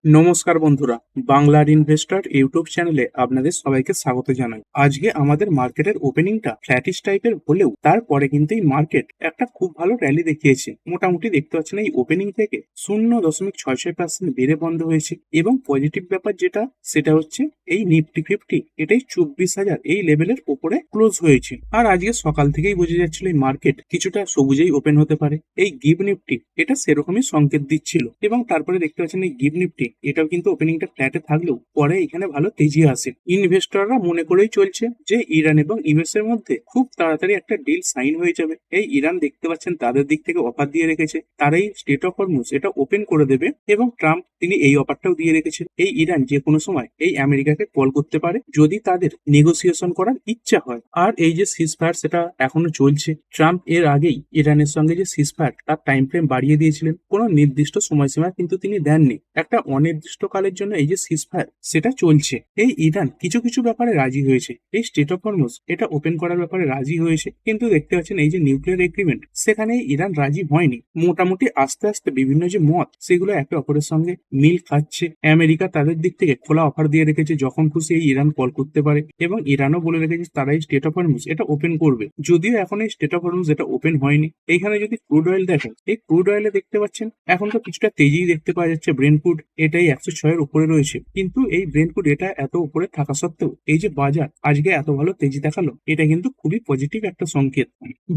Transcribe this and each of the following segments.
নমস্কার বন্ধুরা, বাংলার ইনভেস্টর ইউটিউব চ্যানেলে আপনাদের সবাইকে স্বাগত জানাই। আজকে আমাদের মার্কেটের ওপেনিংটা ফ্ল্যাটিশ টাইপের হলেও তারপরে কিন্তু এই মার্কেট একটা খুব ভালো র্যালি দেখিয়েছে। মোটামুটি দেখতে পাচ্ছেন এই ওপেনিং থেকে 0.66% বেড়ে বন্ধ হয়েছে এবং পজিটিভ ব্যাপার যেটা সেটা হচ্ছে এই নিফটি 50 এটাই 24,000 এই লেভেলের উপরে ক্লোজ হয়েছে। আর আজকে সকাল থেকেই বোঝা যাচ্ছিল এই মার্কেট কিছুটা সবুজেই ওপেন হতে পারে। এই গিভ নিফটি এটা সেরকমই সংকেত দিচ্ছিল এবং তারপরে দেখতে পাচ্ছেন এই গিভ নিফটি এটাও কিন্তু ওপেনিংটা ফ্ল্যাটে থাকলেও পরে এখানে ভালো তেজি আসে। ইনভেস্টররা মনে করেই চলছে যে ইরান এবং ইউএস এর মধ্যে খুব তাড়াতাড়ি একটা ডিল সাইন হয়ে যাবে। এই ইরান দেখতে পাচ্ছেন তাদের দিক থেকে অফার দিয়ে রেখেছে, তারা এই স্টেট অফ হরমুজ এটা ওপেন করে দেবে এবং ট্রাম্প তিনি এই অফারটাও দিয়ে রেখেছেন। এই ইরান যে কোনো সময় এই আমেরিকাকে কল করতে পারে যদি তাদের নেগোসিয়েশন করার ইচ্ছা হয়। আর এই যে সিজফায়ার সেটা এখনো চলছে। ট্রাম্প এর আগেই ইরানের সঙ্গে যে সিজফায়ার তার টাইম ফ্রেম বাড়িয়ে দিয়েছিলেন, কোনো নির্দিষ্ট সময়সীমা কিন্তু তিনি দেননি। একটা অনির্দিষ্টকালের জন্য এই যে সিজফায়ার সেটা চলছে। এই ইরান কিছু কিছু ব্যাপারে রাজি হয়েছে, এই স্টেট অফ হরমুজ এটা ওপেন করার ব্যাপারে রাজি হয়েছে, কিন্তু দেখতে পাচ্ছেন এই যে নিউক্লিয়ার এগ্রিমেন্ট সেখানে ইরান রাজি হয়নি। মোটামুটি আস্তে আস্তে বিভিন্ন যে মত সেগুলো একে অপরের সঙ্গে মিল খাচ্ছে। আমেরিকা তাদের দিক থেকে খোলা অফার দিয়ে রেখেছে যখন খুশি এই ইরান কল করতে পারে এবং ইরানও বলে রেখেছে তারা এই স্টেট অফ হরমুজ এটা ওপেন করবে। যদিও এখন এই স্টেট অফ হরমুজ এটা ওপেন হয়নি। এইখানে যদি ক্রুড অয়েল দেখেন, এই ক্রুড অয়েলে দেখতে পাচ্ছেন এখন তো কিছুটা তেজি দেখতে পাওয়া যাচ্ছে। ব্রেন্ট ক্রুড এটাই 106 উপরে রয়েছে, কিন্তু এই ব্রেন্ট ক্রুড এটা এত উপরে থাকা সত্ত্বেও এই যে বাজার আজকে এত ভালো তেজি দেখালো, এটা কিন্তু খুবই পজিটিভ একটা সংকেত।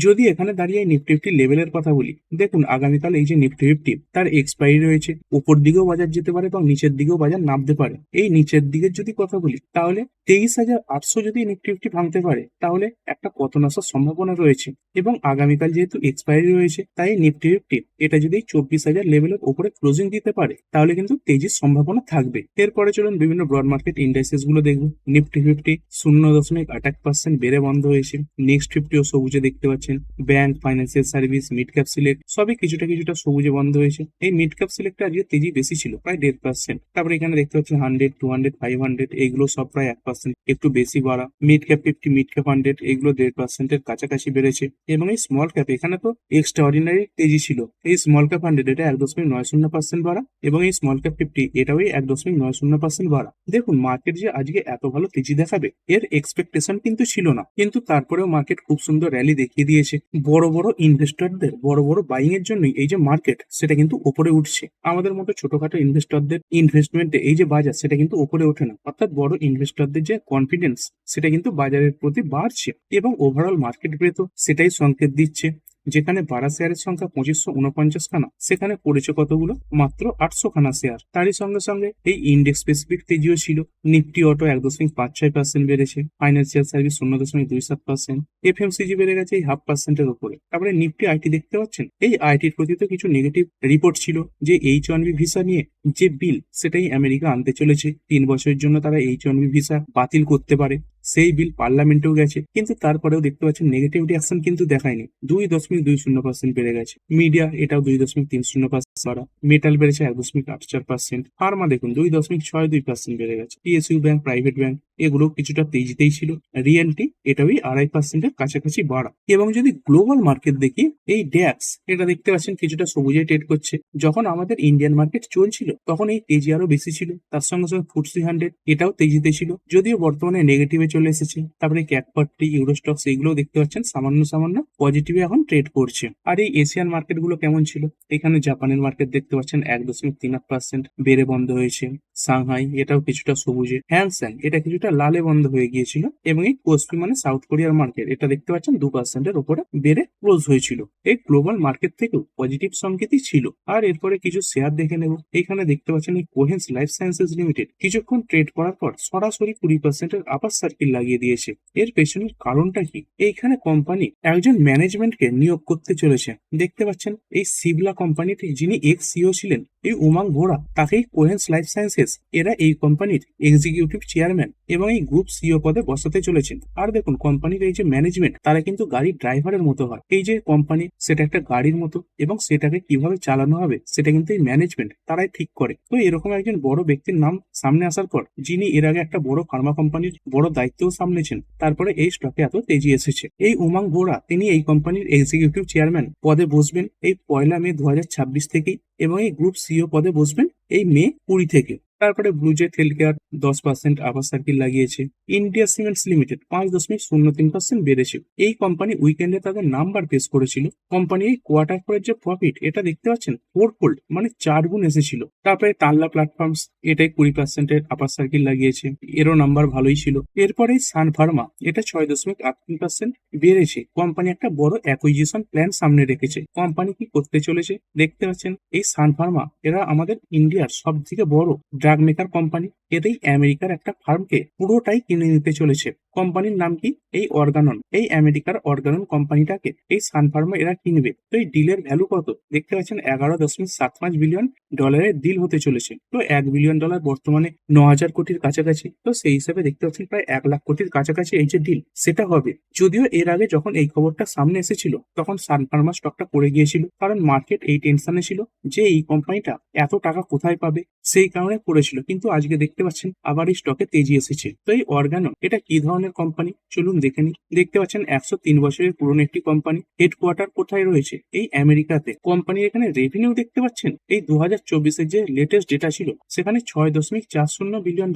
যদি এখানে দাঁড়িয়ে নিফটি 50 লেভেলের কথা বলি, দেখুন আগামীকাল এই যে নিফটি 50 তার এক্সপায়ারি রয়েছে, উপর দিকেও বাজার যেতে পারে এবং নিচের দিকেও বাজার নামতে পারে। এই নিচের দিকের যদি কথা বলি তাহলে 23,800 যদি নিফটি 50 ভাঙতে পারে তাহলে একটা পতন আসার সম্ভাবনা রয়েছে এবং আগামীকাল যেহেতু এক্সপায়ারি রয়েছে তাই নিফটি 50 এটা যদি 24,000 লেভেলের উপরে ক্লোজিং দিতে পারে তাহলে কিন্তু তেজির সম্ভাবনা থাকবে। এরপরে চলুন বিভিন্ন ব্রড মার্কেট ইন্ডাইসেস গুলো দেখবো। নিফটি 50 0.8% বেড়ে বন্ধ হয়েছে। নেক্সট 50 ও সবুজে দেখতে পাচ্ছেন। Bank, financial service, mid cap select সবই কিছুটা কিছুটা সবুজে বন্ধ হয়েছে। এই মিড ক্যাপ সিলেক্টটা আজকে তেজি বেশি ছিল, প্রায় 1.5%। তারপরে এখানে দেখতে পাচ্ছেন 100, 200, 500 এইগুলো সব প্রায় 1% একটু বেশি বাড়া। মিড ক্যাপ 50, মিড ক্যাপ 100 এগুলো 1.5% এর কাছাকাছি বেড়েছে এবং এই স্মল ক্যাপ এখানে তো এক্সট্রা অর্ডিনারি তেজি ছিল। এই স্মল ক্যাপ 100 এটা 1.90% বাড়া এবং এই স্মল ক্যাপ 50 এটাও 1.90% বাড়া। দেখুন মার্কেট যে আজকে এত ভালো তেজি দেখাবে এর এক্সপেকটেশন কিন্তু ছিল না, কিন্তু তারপরেও মার্কেট খুব সুন্দর র্যালি দেখিয়ে দিয়েছে। বড় বড় ইনভেস্টরদের বড় বড় বাইং এর জন্যই এই যে মার্কেট সেটা কিন্তু উপরে উঠছে। আমাদের মতো ছোটখাটো ইনভেস্টরদের ইনভেস্টমেন্টে এই যে বাজার সেটা কিন্তু উপরে ওঠে না, অর্থাৎ বড় ইনভেস্টরদের যে কনফিডেন্স সেটা কিন্তু বাজারের প্রতি বাড়ছে এবং ওভারঅল মার্কেট তো সেটাই সংকেত দিচ্ছে। যেখানে বাড়া শেয়ারের সংখ্যা 2549 খানা, সেখানে পড়েছে কতগুলো? মাত্র 800 খানা শেয়ার। তারই সঙ্গে সঙ্গে এই ইন্ডেক্স স্পেসিফিক তেজিও ছিল। নিফটি অটো 1.56% বেড়েছে, ফাইন্যান্সিয়াল সার্ভিস 0.27%, এফএমসিজি বেড়ে গেছে এই 0.5%-এর উপরে। তারপরে নিফটি আইটি দেখতে পাচ্ছেন, এই আইটির প্রতি তো কিছু নেগেটিভ রিপোর্ট ছিল যে H1B ভিসা নিয়ে যে বিল সেটাই আমেরিকা আনতে চলেছে। 3 বছরের জন্য তারা H1B ভিসা বাতিল করতে পারে, সেই বিল পার্লামেন্টেও গেছে, কিন্তু তারপরেও দেখতে পাচ্ছেন নেগেটিভ রিঅ্যাকশন কিন্তু দেখায়নি। 2.20% বেড়ে গেছে। মিডিয়া এটাও 2.30% বাড়া। মেটাল বেড়েছে 1.84%। ফার্মা দেখুন 2.62% বেড়ে গেছে। পিএসইউ ব্যাংক, প্রাইভেট ব্যাংক এগুলো কিছুটা তেজিতেই ছিল। রিয়েলটি এটাও 2.5%-এর কাছাকাছি বাড়া। এবং যদি গ্লোবাল মার্কেট দেখি, এই ড্যাক্স এটা দেখতে পাচ্ছেন কিছুটা সবুজে ট্রেড করছে। যখন আমাদের ইন্ডিয়ান মার্কেট চলছিল তখন এই তেজি আরো বেশি ছিল। তার সঙ্গে সঙ্গে ফুটসি 100 এটাও তেজিতে ছিল, যদিও বর্তমানে নেগেটিভে চলে এসেছে। তারপরে ক্যাক 40, ইউরোস্টক্স এগুলো দেখতে পাচ্ছেন সামান্য সামান্য পজিটিভে এখন ট্রেড করছে। আর এই এশিয়ান মার্কেট গুলো কেমন ছিল? এখানে জাপানের মার্কেট দেখতে পাচ্ছেন 1.38% বেড়ে বন্ধ হয়েছে। সাংহাই এটাও কিছুটা সবুজে। হ্যাংসেং এটা কিছুটা লালে বন্ধ হয়ে গিয়েছিল এবং এই কোসপি মানে সাউথ কোরিয়ার মার্কেট এটা দেখতে পাচ্ছেন 2%-এর উপরে বেড়ে ক্লোজ হয়েছিল। এই গ্লোবাল মার্কেট থেকেও পজিটিভ সংকেতই ছিল। আর এরপরে কিছু শেয়ার দেখে নেব। এখানে দেখতে পাচ্ছেন এই কোহেন্স লাইফ সায়েন্সেস লিমিটেড কিছুক্ষণ ট্রেড করার পর সরাসরি 20%-এর আপার সার্কিল লাগিয়ে দিয়েছে। এর পেছনের কারণটা কি? এইখানে কোম্পানি একজন ম্যানেজমেন্টকে নিয়োগ করতে চলেছে। দেখতে পাচ্ছেন এই সিবলা কোম্পানিতে যিনি এক্স সিও ছিলেন এই উমাং ভোরা, তাকেই কোহেন্স লাইফ সায়েন্সেস এরা এই কোম্পানির এক্সিকিউটিভ চেয়ারম্যান এবং এই গ্রুপ সিও পদে বসাতে চলেছেন। আর দেখুন কোম্পানির এই যে ম্যানেজমেন্ট তারা কিন্তু গাড়ির ড্রাইভারের মতো হয়। এই যে কোম্পানি সেটা একটা গাড়ির মতো এবং সেটাকে কিভাবে চালানো হবে সেটা কিন্তু এই ম্যানেজমেন্ট তারাই ঠিক করে। তো এরকম একজন বড় ব্যক্তির নাম সামনে আসার পর, যিনি এর আগে একটা বড় ফার্মা কোম্পানির বড় দায়িত্বও সামলেছেন, তারপরে এই স্টকে এত তেজি এসেছে। এই উমাং ভোরা তিনি এই কোম্পানির এক্সিকিউটিভ চেয়ারম্যান পদে বসবেন এই 1 মে 2026 থেকেই এবং এই গ্রুপ সিও পদে বসবেন এই মে 20 থেকে। তারপরে ব্লুজেট হেলথ কেয়ার 10% আবার সার্কিল লাগিয়েছে। ইন্ডিয়া সিমেন্টস লিমিটেড 5.03% বেড়েছে। এই কোম্পানি উইকেন্ডে তাদের নাম্বার পেশ করেছিল। কোম্পানি এই কোয়ার্টার পরের যে প্রফিট এটা দেখতে পাচ্ছেন 4 ফোল্ড মানে 4 গুণ এসেছিল। তারপরে টানলা প্ল্যাটফর্মস এটাই 20% আপার সার্কিল লাগিয়েছে, এরও নাম্বার ভালোই ছিল। এরপরে সান ফার্মা এটা 6.83% বেড়েছে। কোম্পানি একটা বড় অ্যাকুইজিশন প্ল্যান সামনে রেখেছে। কোম্পানি কি করতে চলেছে দেখতে পাচ্ছেন। এই সান ফার্মা এরা আমাদের ইন্ডিয়ার সব থেকে বড় ড্রাগ মেকার কোম্পানি। এতেই আমেরিকার একটা ফার্মকে পুরোটাই কিনে নিতে চলেছে। কোম্পানির নাম কি? এই অর্গানন। এই আমেরিকার অর্গানন কোম্পানিটাকে এই সান ফার্মা এরা কিনবে। তো এই ডিলের ভ্যালু কত দেখতে পাচ্ছেন? 11.75 বিলিয়ন ডলারের ডিল হতে চলেছে। তো $1 বিলিয়ন বর্তমানে 9,000 কোটির কাছাকাছি। তো সেই হিসেবে দেখতে পাচ্ছেন প্রায় 1 লাখ কোটির কাছাকাছি এই যে ডিল সেটা হবে। যদিও এর আগে যখন এই খবরটা সামনে এসেছিল তখন সান ফার্মা স্টকটা পড়ে গিয়েছিল, কারণ মার্কেট এই টেনশনে ছিল যে এই কোম্পানিটা এত টাকা কোথায় পাবে, সেই কারণে পড়েছিল। কিন্তু আজকে দেখতে পাচ্ছেন আবার এই স্টকে তেজি এসেছে। তো এই অর্গানো এটা কি ধরনের কোম্পানি চলুন দেখে নিই। দেখতে পাচ্ছেন 103 বছরের পুরনো একটি কোম্পানি। হেডকোয়ার্টার কোথায় রয়েছে? এই আমেরিকাতে। কোম্পানির এখানে রেভিনিউ দেখতে পাচ্ছেন এই 2024-এর যে লেটেস্ট ডেটা ছিল সেখানে $6.40 বিলিয়ন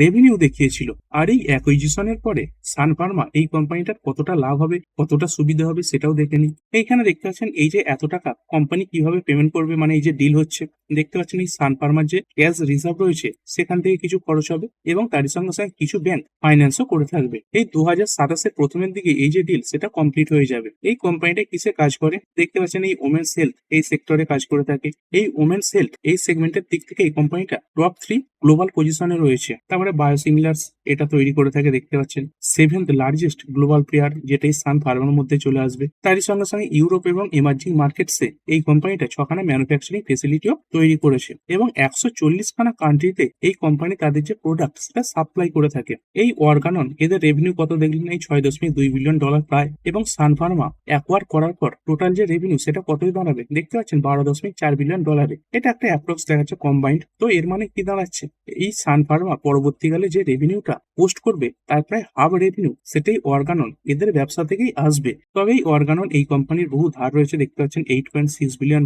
রেভিনিউ দেখিয়েছিল। আর এই অ্যাকুইজিশনের পরে সান ফার্মা এই কোম্পানিটার কতটা লাভ হবে, কতটা সুবিধা হবে সেটাও দেখে নিই। এইখানে দেখতে পাচ্ছেন এই যে এত টাকা কোম্পানি কিভাবে পেমেন্ট করবে, মানে এই যে ডিল হচ্ছে দেখতে পাচ্ছেন এই সান ফার্মার যে ক্যাশ রিজার্ভ রয়েছে সেখান থেকে কিছু খরচ হবে এবং তারই সঙ্গে সঙ্গে কিছু ব্যাংক ফাইন্যান্সও করে থাকবে। এই 2027-এর প্রথমের দিকে এই যে ডিল সেটা কমপ্লিট হয়ে যাবে। এই কোম্পানিটা কিসে কাজ করে দেখতে পাচ্ছেন? এই ওমেন্স হেলথ এই সেক্টরে কাজ করে থাকে। এই ওমেন্স হেলথ এই সেগমেন্টের দিক থেকে এই কোম্পানিটা টপ 3 গ্লোবাল পজিশনে রয়েছে। তারপরে বায়োসিমিলার্স এটা তৈরি করে থাকে দেখতে পাচ্ছেন। 7th লার্জেস্ট গ্লোবাল প্লেয়ার, যেটা এই সান ফার্মার মধ্যে চলে আসবে। তারই সঙ্গে সঙ্গে ইউরোপ এবং এমার্জিং মার্কেটসে এই কোম্পানিটা 6খানা ম্যানুফ্যাকচারিং ফেসিলিটিও তৈরি করেছে এবং 140খানা কান্ট্রিতে এই কোম্পানি তাদের যে প্রোডাক্ট সেটা সাপ্লাই করে থাকে। এই অর্গানন এদের রেভিনিউ কত দেখলেন? এই $6.2 বিলিয়ন প্রায়। এবং সান ফার্মা অ্যাকোয়ার করার পর টোটাল যে রেভিনিউ সেটা কতই দাঁড়াবে দেখতে পাচ্ছেন? $12.4 বিলিয়ন। এটা একটা অ্যাপ্রক্স দেখাচ্ছে কম্বাইন্ড। তো এর মানে কি দাঁড়াচ্ছে? এই সান ফার্মা পরবর্তীকালে যে রেভিনিউটা পোস্ট করবে তার প্রায় হাফ রেভিনিউ সেটাই অর্গানন এদের ব্যবসা থেকেই আসবে। তবে এই অর্গানন এই কোম্পানির বহু ধার রয়েছে দেখতে পাচ্ছেন $8.6 বিলিয়ন,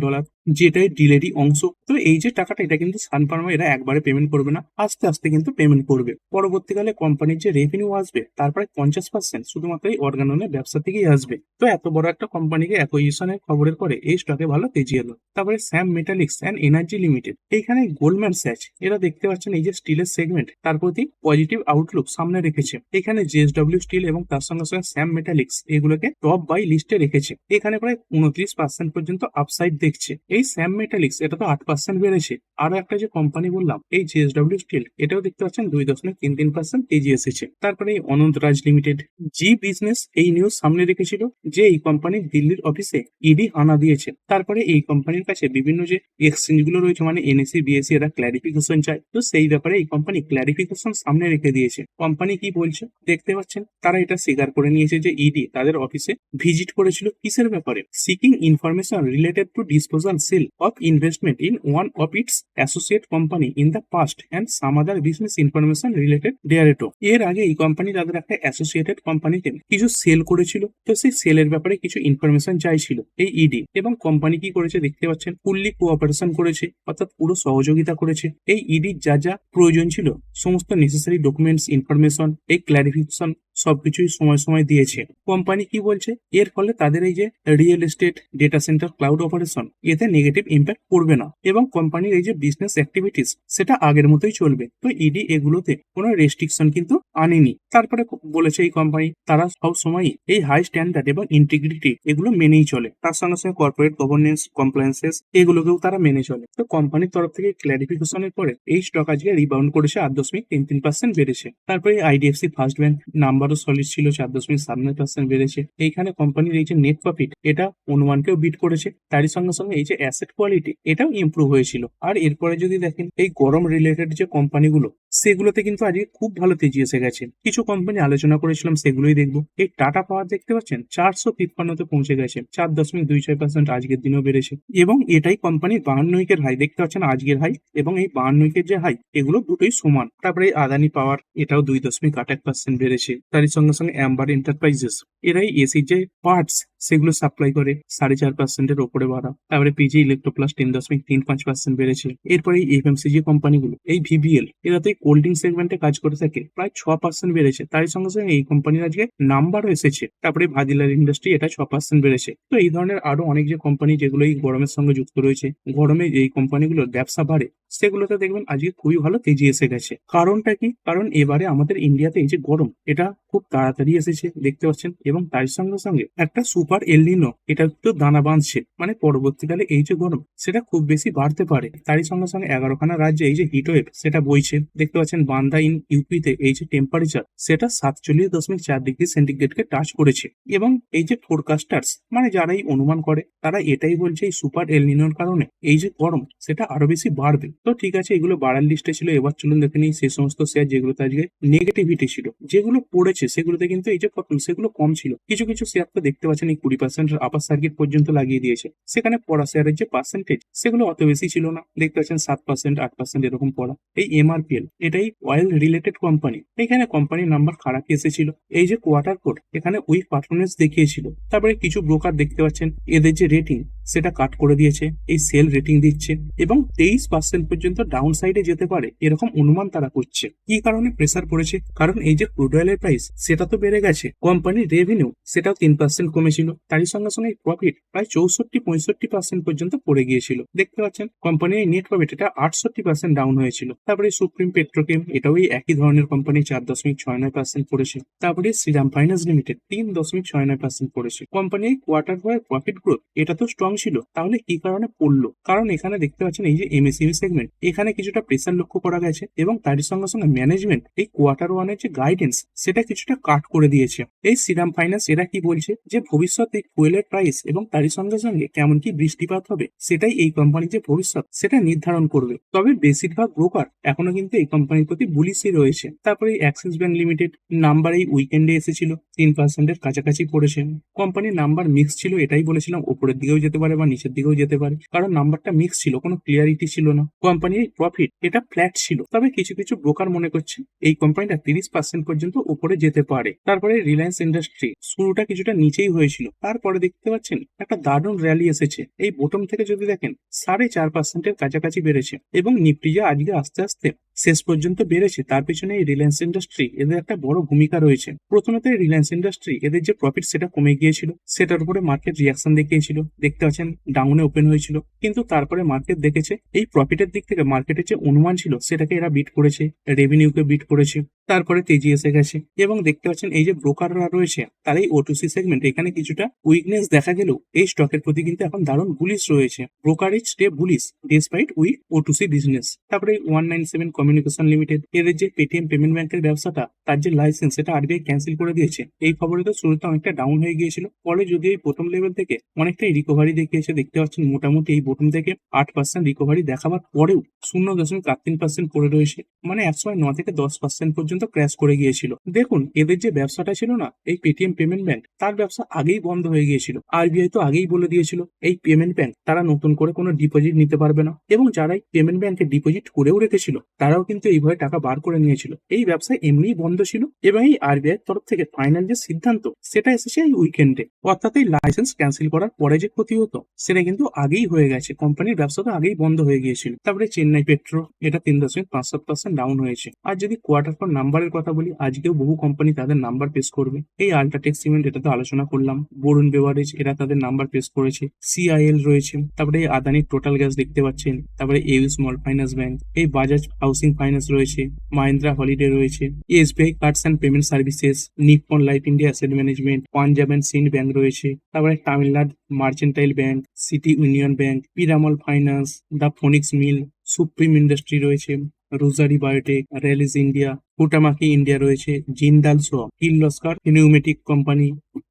যেটাই ডিলেরই অংশ। তো এই যে টাকাটা এটা কিন্তু সান ফার্মা এরা একবারে পেমেন্ট করবে না, আস্তে আস্তে কিন্তু পেমেন্ট করবে। পরবর্তীকালে কোম্পানির যে রেভিনিউ আসবে তার প্রায় 50% শুধুমাত্র এই অর্গাননের ব্যবসা থেকেই আসবে। তো এত বড় একটা কোম্পানিকে অ্যাকুইজিশনের খবরের পরে এই স্টকে ভালো তেজি এলো। তারপরে Sam metallics and energy limited, এইখানে গোল্ডম্যান স্যাচ এরা দেখতে পাচ্ছেন এই যে স্টিলের সেগমেন্ট তার প্রতি পজিটিভ আউটলুক সামনে রেখেছে। এখানে জেএসডব্লিউ স্টিল এবং তার সঙ্গে সঙ্গে স্যাম মেটালিক্স এগুলোকে টপ বাই লিস্টে রেখেছে। এখানে প্রায় 29% পর্যন্ত আপসাইড দেখছে। এই স্যাম মেটালিক্স এটা তো 8% বেড়েছে। আরো একটা যে কোম্পানি বললাম এই জেএসডব্লিউ স্টিল, এটাও দেখতে পাচ্ছেন 2.33% তেজি এসেছে। তারপরে এই অনন্ত রাজ লিমিটেড, জি বিজনেস এই নিউজ সামনে রেখেছিল যে এই কোম্পানির দিল্লির অফিসে ইডি হানা দিয়েছে। তারপরে এই কোম্পানির কাছে বিভিন্ন যে এক্সচেঞ্জ গুলো রয়েছে মানে এনএসসি বিএসসি এরা ক্ল্যারিফিকেশন চায়। তো সেই ব্যাপারে এই কোম্পানি ক্ল্যারিফিকেশন সামনে রেখে দিয়েছে। কোম্পানি কি বলছে দেখতে পাচ্ছেন? তারা এটা স্বীকার করে নিয়েছে যে ইডি তাদের অফিসে ভিজিট করেছিল। কিসের ব্যাপারে? Seeking information related to disposal sale of investment in one of its associate company in the past and some other business information related thereto. এর আগে এই কোম্পানি তাদের একটা অ্যাসোসিয়েটেড কোম্পানিতে কিছু সেল করেছিল। তো সেই সেলের ব্যাপারে কিছু ইনফরমেশন চাইছিল এই ইডি, এবং কোম্পানি কি করেছে দেখতে পাচ্ছেন? ফুললি কোঅপারেশন করেছে, অর্থাৎ পুরো সহযোগিতা করেছে। এই ইডির যা যা প্রয়োজন ছিল সমস্ত নেসেসারি ডকুমেন্টস ইনফরমেশন এই ক্ল্যারিফিকেশন সবকিছুই সময় সময় দিয়েছে। কোম্পানি কি বলছে? এর ফলে তাদের এই যে real estate data centre cloud operation এতে নেগেটিভ ইম্প্যাক্ট পড়বে না এবং কোম্পানির এই যে বিজনেস অ্যাক্টিভিটিস সেটা আগের মতোই চলবে। তো ইডি এগুলোতে কোনো রেস্ট্রিকশন কিন্তু আনেনি। তারপরে বলেছে এই কোম্পানি তারা সব সময় এই হাই স্ট্যান্ডার্ড এবং ইন্টিগ্রিটি এগুলো মেনেই চলে। তার সঙ্গে সঙ্গে কর্পোরেট গভর্নেন্স কমপ্লায়েন্সেস এগুলোকেও তারা মেনে চলে। তো কোম্পানির তরফ থেকে ক্ল্যারিফিকেশনের পরে এই স্টক আজকে রিবাউন্ড করেছে 8.33% বেড়েছে। তারপরে আইডিএফসি ফার্স্ট ব্যাংক নাম্বারও সলিড ছিল, 4.57% বেড়েছে। এইখানে কোম্পানির এই যে নেট প্রফিট এটা অনুমানকেও বিট করেছে। তারই সঙ্গে সঙ্গে এই যে অ্যাসেট কোয়ালিটি এটাও ইমপ্রুভ হয়েছিল। আর এরপরে যদি দেখেন এই গরম রিলেটেড যে কোম্পানিগুলো সেগুলোতে কিন্তু আজকে খুব ভালো তেজি এসে গেছে। কিছু কোম্পানি আলোচনা করেছিলাম সেগুলোই দেখবো। এই টাটা পাওয়ার দেখতে পাচ্ছেন 453 পৌঁছে গেছে, 4.26% আজকের দিনেও বেড়েছে, এবং এটাই কোম্পানির 52 উইকের হাই দেখতে পাচ্ছেন আজকের হাই, এবং এই 52 উইকের যে হাই এগুলো দুটোই সমান। তারপরে এই আদানি পাওয়ার এটাও 2.81% বেড়েছে। তারই সঙ্গে সঙ্গে অ্যাম্বার এন্টারপ্রাইজেস এরাই এসির যে পার্টস সেগুলো সাপ্লাই করে 4.5%-এর ওপরে বাড়া। তারপরে পিজি ইলেকট্রোপ্লাস 10.35% বেড়েছে। এরপরে এই এফএমসিজি কোম্পানিগুলো এই ভিবিএল এরা তো কোল্ড ড্রিঙ্ক সেগমেন্টে কাজ করে থাকে, প্রায় 6% বেড়েছে। তারই সঙ্গে সঙ্গে এই কোম্পানির আজকে নাম্বারও এসেছে। তারপরে ভাদিলার ইন্ডাস্ট্রি এটা 6% বেড়েছে। তো এই ধরনের আরো অনেক যে কোম্পানি যেগুলো এই গরমের সঙ্গে যুক্ত রয়েছে, গরমে এই কোম্পানিগুলোর ব্যবসা বাড়ে, সেগুলোতে দেখবেন আজকে খুবই ভালো তেজি এসে গেছে। কারণটা কি? কারণ এবারে আমাদের ইন্ডিয়াতে এই যে গরম এটা খুব তাড়াতাড়ি এসেছে দেখতে পাচ্ছেন, এবং তার সঙ্গে সঙ্গে একটা সুপার এলনিনো এটা তো দানা বাঁধছে, মানে পরবর্তীকালে এই যে গরম সেটা খুব বেশি বাড়তে পারে। তারই সঙ্গে সঙ্গে 11খানা রাজ্যে এই যে হিটওয়েভ সেটা বইছে দেখতে পাচ্ছেন। বান্দা ইন ইউপিতে এই যে টেম্পারেচার সেটা 47.4 ডিগ্রি সেন্টিগ্রেডকে টাচ করেছে, এবং এই যে ফোরকাস্টার্স মানে যারা এই অনুমান করে তারা এটাই বলছে এই সুপার এলনিনোর কারণে এই যে গরম সেটা আরো বেশি বাড়বে। তো ঠিক আছে, এগুলো বাড়ার লিস্টে ছিল। এবার চলুন দেখে নিই সেই সমস্ত শেয়ার যেগুলোতে আজকে নেগেটিভিটি ছিল, যেগুলো পড়েছে সেগুলোতে কিন্তু এই যে পতন সেগুলো কম ছিল। কিছু কিছু শেয়ার তো দেখতে পাচ্ছেন এই 20% আপার সার্কিট পর্যন্ত লাগিয়ে দিয়েছে, সেখানে পড়া শেয়ারের যে পার্সেন্টেজ সেগুলো অত বেশি ছিল না। দেখতে পাচ্ছেন 7%, 8% এরকম পড়া। এই এমআরপিএল এটাই অয়েল রিলেটেড কোম্পানি, এখানে কোম্পানির নাম্বার খারাপ এসেছিল। এই যে কোয়ার্টার কোড এখানে উইক পারফরমেন্স দেখিয়েছিল। তারপরে কিছু ব্রোকার দেখতে পাচ্ছেন এদের যে রেটিং সেটা কাট করে দিয়েছে, এই সেল রেটিং দিচ্ছে, এবং 23% পর্যন্ত ডাউন সাইডে যেতে পারে এরকম অনুমান তারা করছে। কি কারণে প্রেসার পড়েছে? কারণ এই যে ক্রুড অয়েলের প্রাইস সেটা তো বেড়ে গেছে, কোম্পানির রেভিনিউ সেটাও 3% কমেছিল, তারই সঙ্গে সঙ্গে প্রফিট প্রায় 64-65% পর্যন্ত পড়ে গিয়েছিল। দেখতে পাচ্ছেন কোম্পানির এই নেট প্রফিট এটা 68% ডাউন হয়েছিল। তারপরে সুপ্রিম পেট্রোকেম এটাও এই একই ধরনের কোম্পানি 4.69% পড়েছে। তারপরে শ্রীরাম ফাইন্যান্স লিমিটেড 3.69% পড়েছে। Company quarter four profit growth এটা তো স্ট্রং ছিল, তাহলে কি কারণে পড়লো? কারণ এখানে দেখতে পাচ্ছেন এই যে এমএসএমই সেগমেন্ট এখানে কিছুটা প্রেসার লক্ষ্য করা গেছে, এবং তারই সঙ্গে সঙ্গে ম্যানেজমেন্ট এই কোয়ার্টার ওয়ানের যে গাইডেন্স সেটা কিছুটা কাট করে দিয়েছে। এই শ্রীরাম ফাইন্যান্স এরা কি বলছে যে ভবিষ্যতে ফুয়েলের প্রাইস এবং তারই সঙ্গে সঙ্গে কেমন কি বৃষ্টিপাত হবে সেটাই এই কোম্পানির যে ভবিষ্যৎ সেটা নির্ধারণ করবে। তবে বেশিরভাগ ব্রোকার এখনো কিন্তু এই কোম্পানির প্রতি বুলিশই রয়েছে। তারপরে অ্যাক্সিস ব্যাংক লিমিটেড নাম্বার এই উইকেন্ডে এসেছিল 3%-এর কাছাকাছি পড়েছে। কোম্পানির নাম্বার মিক্স ছিল, এটাই বলেছিলাম উপরের দিকেও যেতে পারে বা নিচের দিকেও যেতে পারে, কারণ নাম্বারটা মিক্স ছিল, কোনো ক্লিয়ারিটি ছিল না। কোম্পানির প্রফিট এটা ফ্ল্যাট ছিল, তবে কিছু কিছু ব্রোকার মনে করছে এই কোম্পানিটা 30% পর্যন্ত উপরে যেতে পারে। তারপরে রিলায়েন্স ইন্ডাস্ট্রি শুরুটা কিছুটা নিচেই হয়েছিল, তারপরে দেখতে পাচ্ছেন একটা দারুণ র্যালি এসেছে। এই বোটম থেকে যদি দেখেন 4.5%-এর কাছাকাছি বেড়েছে, এবং নিফটি যে আজকে আস্তে আস্তে শেষ পর্যন্ত বেড়েছে তার পেছনে এই রিলায়েন্স ইন্ডাস্ট্রি এদের একটা বড় ভূমিকা রয়েছে। প্রথমত এই রিলায়েন্স ইন্ডাস্ট্রি এদের যে প্রফিট সেটা কমে গিয়েছিল, সেটার উপরে মার্কেট রিয়াকশন দেখিয়েছিল, দেখতে পাচ্ছেন ডাউনে ওপেন হয়েছিল, কিন্তু তারপরে মার্কেট দেখেছে এই প্রফিটের দিক থেকে মার্কেটের যে অনুমান ছিল সেটাকে এরা বিট করেছে, রেভিনিউকে বিট করেছে, তারপরে তেজি এসে গেছে। এবং দেখতে পাচ্ছেন এই যে ব্রোকাররা রয়েছে তার এই ওটুসি সেগমেন্ট এখানে কিছুটা উইকনেস দেখা গেলেও এই স্টকের প্রতি কিন্তু এখন দারুণ বুলিশ রয়েছে। Brokerage stay bullish despite weak O2C business. তারপরে 197 কমিউনিকেশন লিমিটেড এদের যে পেটিএম পেমেন্ট ব্যাংকের ব্যবসাটা তার যে লাইসেন্স সেটা আরবিআই ক্যান্সেল করে দিয়েছে। এই খবরে তো শুরুতে অনেকটা ডাউন হয়ে গিয়েছিল, পরে যদি এই প্রথম লেভেল থেকে অনেকটাই রিকভারি দেখিয়েছে। দেখতে পাচ্ছেন মোটামুটি এই বোটম থেকে 8% রিকভারি দেখাবার পরেও 0.83% পড়ে রয়েছে, মানে একসময় 9 থেকে 10% পর্যন্ত ক্র্যাশ করে গিয়েছিল। দেখুন এদের যে ব্যবসাটা ছিল না এই পেটিএম পেমেন্ট ব্যাংক, তার ব্যবসা আগেই বন্ধ হয়ে গিয়েছিল। আরবিআই তো আগেই বলে দিয়েছিল এই পেমেন্ট ব্যাংক তারা নতুন করে কোনো ডিপোজিট নিতে পারবে না, এবং যারা এই পেমেন্ট ব্যাংকে ডিপোজিট করেও রেখেছিল তারাও কিন্তু এইভাবে টাকা বার করে নিয়েছিল। এই ব্যবসা এমনিই বন্ধ ছিল, এবং এই আরবিআই তরফ থেকে ফাইনাল যে সিদ্ধান্ত সেটা এসেছে এই উইকেন্ডে, অর্থাৎ এই লাইসেন্স ক্যান্সেল করার পরে যে ক্ষতি হতো সেটা কিন্তু আগেই হয়ে গেছে, কোম্পানির ব্যবসা তো আগেই বন্ধ হয়ে গিয়েছিল। তারপরে চেন্নাই পেট্রো এটা 3.57% ডাউন হয়েছে। আর যদি কোয়ার্টার ফোর নাম্বারের কথা বলি, আজকেও বহু কোম্পানি তাদের নাম্বার পেশ করবে। এই আল্ট্রাটেক সিমেন্ট এটা তো আলোচনা করলাম, বরুণ বেভারেজ এরা তাদের নাম্বার পেশ করেছে, সিআইএল রয়েছে, তারপরে এই আদানি টোটাল গ্যাস দেখতে পাচ্ছেন, তারপরে ইউ স্মল ফাইন্যান্স ব্যাংক, এই বাজাজ হাউসিং ফাইন্যান্স রয়েছে, মাহিন্দ্রা হলিডে রয়েছে, SBI Cards and Payment Services, Nippon Life India Asset Management, Punjab and Sind Bank রয়েছে, তারপরে Tamil Nadu Mercantile Bank, City Union Bank, Piramal Finance, the Phoenix Mill, Supreme Industry রয়েছে, Rossari Biotech, Rallis India, Huhtamaki India রয়েছে, Jindal Saw, Kirloskar Pneumatic Company,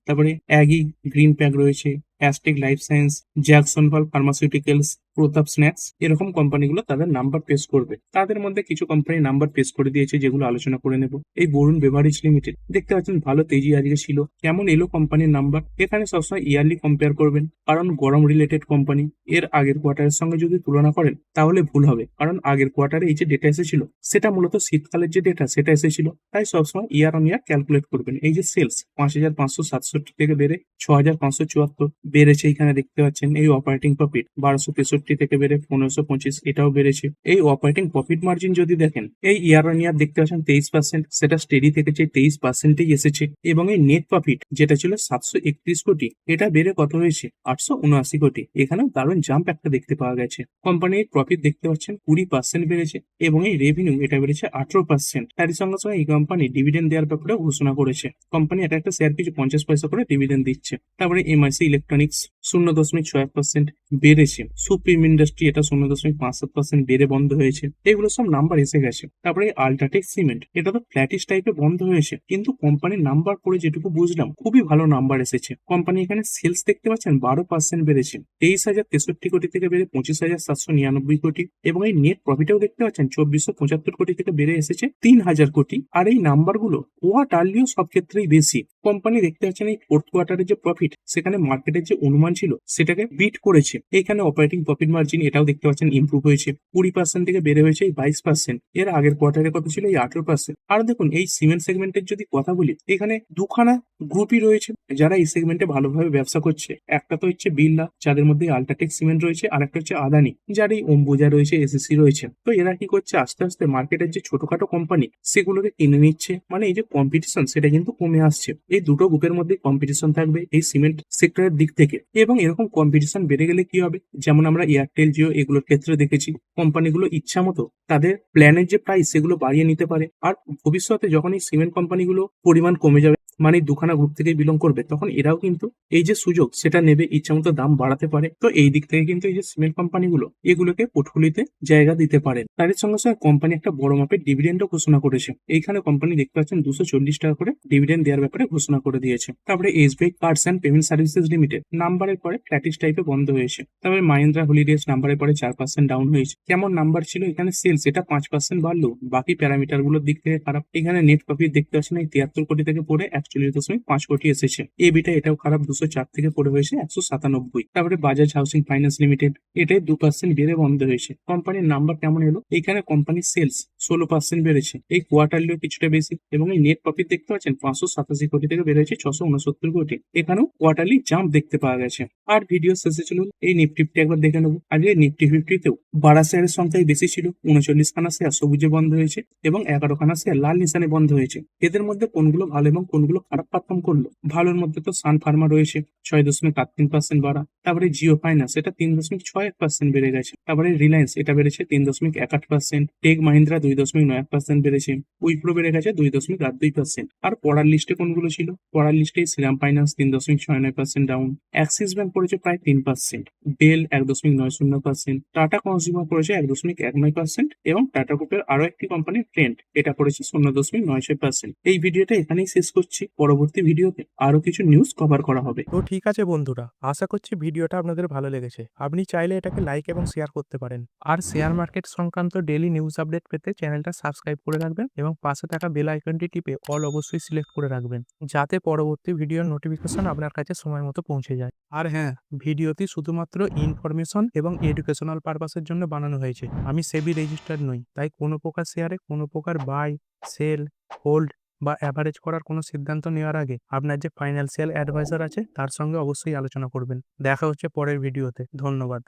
তারপরে AGI Green Pac রয়েছে, Astec Life Science, Jagsonpal Pharmaceuticals, Pratap Snacks, এরকম কোম্পানিগুলো তাদের number পেশ করবে। তাদের মধ্যে কিছু কোম্পানি নাম্বার পেশ করে দিয়েছে, যেগুলো আলোচনা করে নেব। এই বরুণ বেভারেজ লিমিটেড দেখতে পাচ্ছেন ভালো তেজি আজকে ছিল। কেমন এলো কোম্পানির নাম্বার? এখানে সবসময় ইয়ারলি কম্পেয়ার করবেন, কারণ গরম রিলেটেড কোম্পানি এর আগের কোয়ার্টারের সঙ্গে যদি তুলনা করেন তাহলে ভুল হবে, কারণ আগের কোয়ার্টারে এই যে ডেটা এসেছিল সেটা মূলত শীতকালের যে ডেটা সেটা এসেছিল। তাই সবসময় ইয়ার অন ইয়ার ক্যালকুলেট করবেন। এই যে সেলস 5,567 থেকে বেড়ে 6,574 বেড়েছে, এখানে দেখতে পাচ্ছেন। এই অপারেটিং প্রফিট 1,263 থেকে বেড়ে 1,525, এটাও বেড়েছে। এই অপারেটিং প্রফিট মার্জিন যদি দেখেন, এই ইয়ার অন ইয়ার দেখতে পাচ্ছেন 23%, সেটা স্টেডি থেকে যে 23%ই এসেছে। এবং এই নেট প্রফিট যেটা ছিল 731 কোটি, এটা বেড়ে কত হয়েছে 879 কোটি। এখানেও দারুণ জাম্প একটা দেখতে পাওয়া গেছে। কোম্পানির প্রফিট দেখতে পাচ্ছেন 20% বেড়েছে, এবং এই রেভিনিউ এটা বেড়েছে 18%। তারই সঙ্গে সঙ্গে এই কোম্পানি ডিভিডেন্ড দেওয়ার ব্যাপারে ঘোষণা করেছে। কোম্পানি একটা শেয়ার পিছু 50 পয়সা করে ডিভিডেন্ড দিচ্ছে। তারপরে এমআইসি ইলেকট্রনিক্স 0.6% বেড়েছে। সুপ্রিম ইন্ডাস্ট্রি এটা 0.57% বেড়ে বন্ধ হয়েছে। এগুলো সব নাম্বার এসে গেছে। তারপরে আল্ট্রাটেক সিমেন্ট এটা তো ফ্ল্যাটিশ টাইপে বন্ধ হয়েছে, কিন্তু কোম্পানির নাম্বার পড়ে যেটুকু বুঝলাম খুবই ভালো নাম্বার এসেছে। কোম্পানি এখানে সেলস দেখতে পাচ্ছেন 12% বেড়েছে, 23,063 কোটি থেকে বেড়ে 25,799 কোটি। এবং এই নেট প্রফিটেও দেখতে পাচ্ছেন 2,475 কোটি থেকে বেড়ে এসেছে 3,000 কোটি। আর এই নাম্বারগুলো কোয়ার্টারলিও সব ক্ষেত্রেই বেশি। কোম্পানি দেখতে পাচ্ছেন এই ফোর্থ কোয়ার্টারের যে প্রফিট, সেখানে মার্কেটের যে অনুমান ছিল সেটাকে বিট করেছে। এখানে অপারেটিং প্রফিট মার্জিন এটাও দেখতে পাচ্ছেন ইমপ্রুভ হয়েছে, 20% থেকে বেড়ে হয়েছে এই 22%। এর আগের কোয়ার্টারে কত ছিল এই 18%। আর দেখুন এই সিমেন্ট সেগমেন্টের যদি কথা বলি, এখানে দুখানা গ্রুপই রয়েছে যারা এই সেগমেন্টে ভালোভাবে ব্যবসা করছে। একটা তো হচ্ছে বিড়লা, যাদের মধ্যে আল্ট্রাটেক সিমেন্ট রয়েছে, আর একটা হচ্ছে আদানি, যার এই অম্বুজা রয়েছে, এসএসসি রয়েছে। তো এরা কি করছে, আস্তে আস্তে মার্কেটের যে ছোটখাটো কোম্পানি সেগুলোকে কিনে নিচ্ছে। মানে এই যে কম্পিটিশন সেটা কিন্তু কমে আসছে। এই দুটো গ্রুপের মধ্যে কম্পিটিশন থাকবে এই সিমেন্ট সেক্টরের দিক থেকে। এবং এরকম কম্পিটিশন বেড়ে গেলে কি হবে, যেমন আমরা এয়ারটেল, জিও এগুলোর ক্ষেত্রে দেখেছি, কোম্পানিগুলো ইচ্ছা মতো তাদের প্ল্যানের যে প্রাইস সেগুলো বাড়িয়ে নিতে পারে। আর ভবিষ্যতে যখন এই সিমেন্ট কোম্পানিগুলো পরিমাণ কমে যাবে, মানে দুখানা গ্রুপ থেকে বিলং করবে, তখন এরাও কিন্তু এই যে সুযোগ সেটা নেবে, ইচ্ছা মতো দাম বাড়াতে পারে। তো এই দিক থেকে কিন্তু এই যে সিমেন্ট কোম্পানিগুলো এগুলোকে পোর্টফোলিওতে জায়গা দিতে পারেন। তার সঙ্গে সঙ্গে কোম্পানি একটা বড় মাপের ডিভিডেন্ডও ঘোষণা করেছে। এইখানে কোম্পানি দেখতে পাচ্ছেন 240 টাকা করে ডিভিডেন্ড দেওয়ার ব্যাপারে ঘোষণা করে দিয়েছে। তারপরে SBI Cards and Payment services limited নাম্বারের পরে ফ্ল্যাটিশ টাইপে বন্ধ হয়েছে। তারপরে মাহিন্দ্রা হলিডেজ নাম্বারের পরে 4% ডাউন হয়েছে। কেমন নাম্বার ছিল এখানে, সেলস এটা 5% বাড়লো, বাকি প্যারামিটার গুলোর দিক থেকে খারাপ। এখানে নেট প্রফিট দেখতে পাচ্ছেন এই 73 কোটি থেকে পড়ে 41.5 কোটি এসেছে। এবিটা এটাও খারাপ, 204 থেকে পড়ে হয়েছে 197। তারপরে বাজাজ হাউসিং ফাইন্যান্স লিমিটেড এটাই 2% বেড়ে বন্ধ হয়েছে। কোম্পানির নাম্বার কেমন এলো, এখানে কোম্পানির সেলস 16% বেড়েছে, এই কোয়ার্টারলিও কিছুটা বেশি। এবং এই নেট প্রফিট দেখতে পাচ্ছেন 587 কোটি থেকে বেড়ে হয়েছে 669 কোটি। এখানেও কোয়ার্টারলি জাম্প দেখতে পাওয়া গেছে। আর ভিডিও শেষে চলুন এই নিফটি একবার দেখে নেবো। আজকে নিফটি 50তেও বাড়া শেয়ারের সংখ্যাই বেশি ছিল, 39 খানা শেয়ার সবুজে বন্ধ হয়েছে এবং 11 খানা শেয়ার লাল নিশানে বন্ধ হয়েছে। এদের মধ্যে কোনগুলো ভালো এবং কোনগুলো খারাপ পারফর্ম করলো? ভালোর মধ্যে তো সান ফার্মা রয়েছে, 6.83% বাড়া। তারপরে জিও ফাইন্যান্স এটা 3.61% বেড়ে গেছে। তারপরে রিলায়েন্স এটা বেড়েছে 3.18%। টেক মাহিন্দ্রা 2.91% বেড়েছে। উইপ্রো বেড়ে গেছে 2.82%। আর পড়ার লিস্টে কোনগুলো ছিল, পড়ার লিস্টে Shriram Finance 3.69% down, Axis Bank পড়েছে প্রায় 3%, ডেল 1.90%, টাটা কনজিউমার পড়েছে 1.19%, এবং টাটা গ্রুপের আরো একটি কোম্পানি ট্রেন্ড এটা পড়েছে 0.96%। এই ভিডিওটা এখানেই শেষ করছি, পরবর্তী ভিডিওতে আরো কিছু নিউজ কভার করা হবে। তো ঠিক আছে বন্ধুরা, আশা করছি ভিডিওটা আপনাদের ভালো লেগেছে। আপনি চাইলে এটাকে লাইক এবং শেয়ার করতে পারেন। আর শেয়ার মার্কেট সংক্রান্ত ডেইলি নিউজ আপডেট পেতে চ্যানেলটা সাবস্ক্রাইব করে রাখবেন এবং পাশে থাকা বেল আইকনটি টিপে অল অবশ্যই সিলেক্ট করে রাখবেন, যাতে পরবর্তী ভিডিওর নোটিফিকেশন আপনার কাছে সময় মতো পৌঁছে যায়। আর হ্যাঁ, ভিডিওটি শুধুমাত্র ইনফরমেশন এবং এডুকেশনাল পারপাসের জন্য বানানো হয়েছে। আমি সেবি রেজিস্টার্ড নই, তাই কোনো প্রকার শেয়ারে কোনো প্রকার বাই, সেল, হোল্ড বা অ্যাভারেজ করার কোনো সিদ্ধান্ত নেওয়ার আগে আপনার যে ফাইন্যান্সিয়াল অ্যাডভাইজার আছে তার সঙ্গে অবশ্যই আলোচনা করবেন। দেখা হচ্ছে পরের ভিডিওতে। ধন্যবাদ।